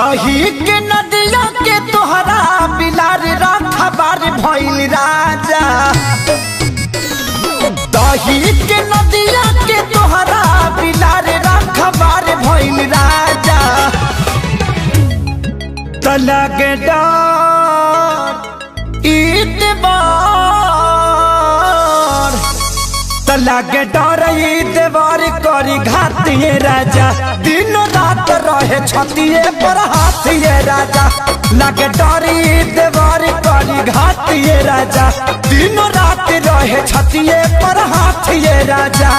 दही के नदिया के तोहरा बिलार रखबार भइल राजा। दही के नदिया के तोहरा बिलार रखबार भइल राजा। तलगे डर ईतबार तलगे डर ईतबार करी घातिए राजा। दिन रात रहे छतिए पर हाथिए राजा। लगे डर ईतबार करी घातिए राजा। दिन रात रहे छतिए पर हाथिए राजा।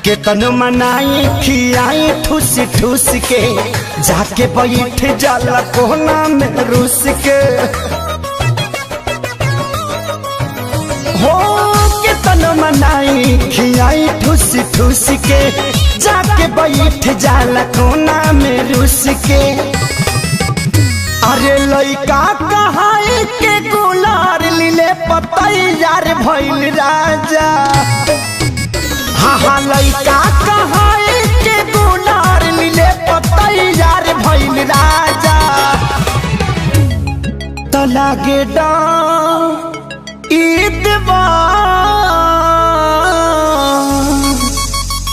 केतन मनाई खियाई ठूस ठूस के जाके बैठ जाला कोना में रूस के। हो केतन मनाई खियाई ठूस ठूस के जाके बैठ जाला कोना में रूस के। अरे लइका कहाई के गुलार लीले पतैयार भइल राजा। हाँ लइका कहाई के गुलार लीले पतैयार भइल राजा। तलागे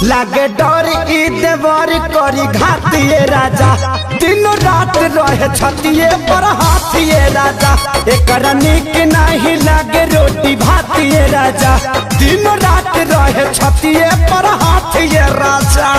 लागे डर ईतबार करी घातिए राजा। दिन रात रहे छतिए पर हाथिए राजा। एकरा निक नहीं लागे रोटी भातिए राजा। दिन रात रहे छतिए पर हाथिए राजा।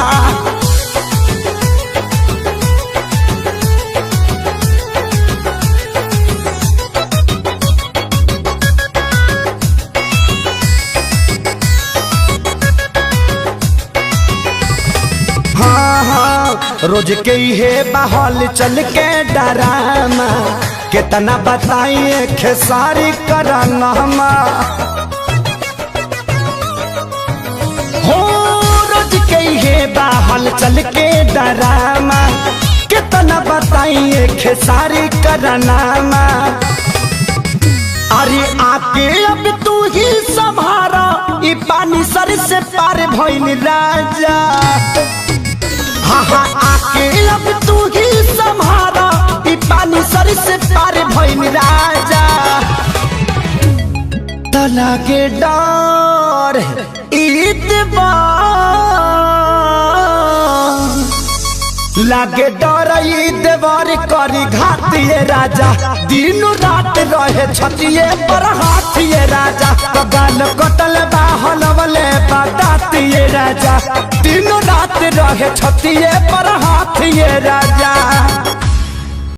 रोज के हे बहल चल के डरामा कितना बताइए खेसारी कराना। हो रोज के हे बहल चल के डरामा कितना बताइए खेसारी कराना। अरे आके अब तू ही संभारा ई पानी सर से पार भइल राजा। हाँ आके अब तू ही संभारा ई पानी सर से पार भइल राजा। तलागे डर ईतबार लागे डर ईतबार करी घातिए राजा। दिन रात रहे छतिए पर हाथिए राजा। गाल कटल बाहल वाले बतातिए राजा। दिन रात रहे छतिए पर हाथिए राजा।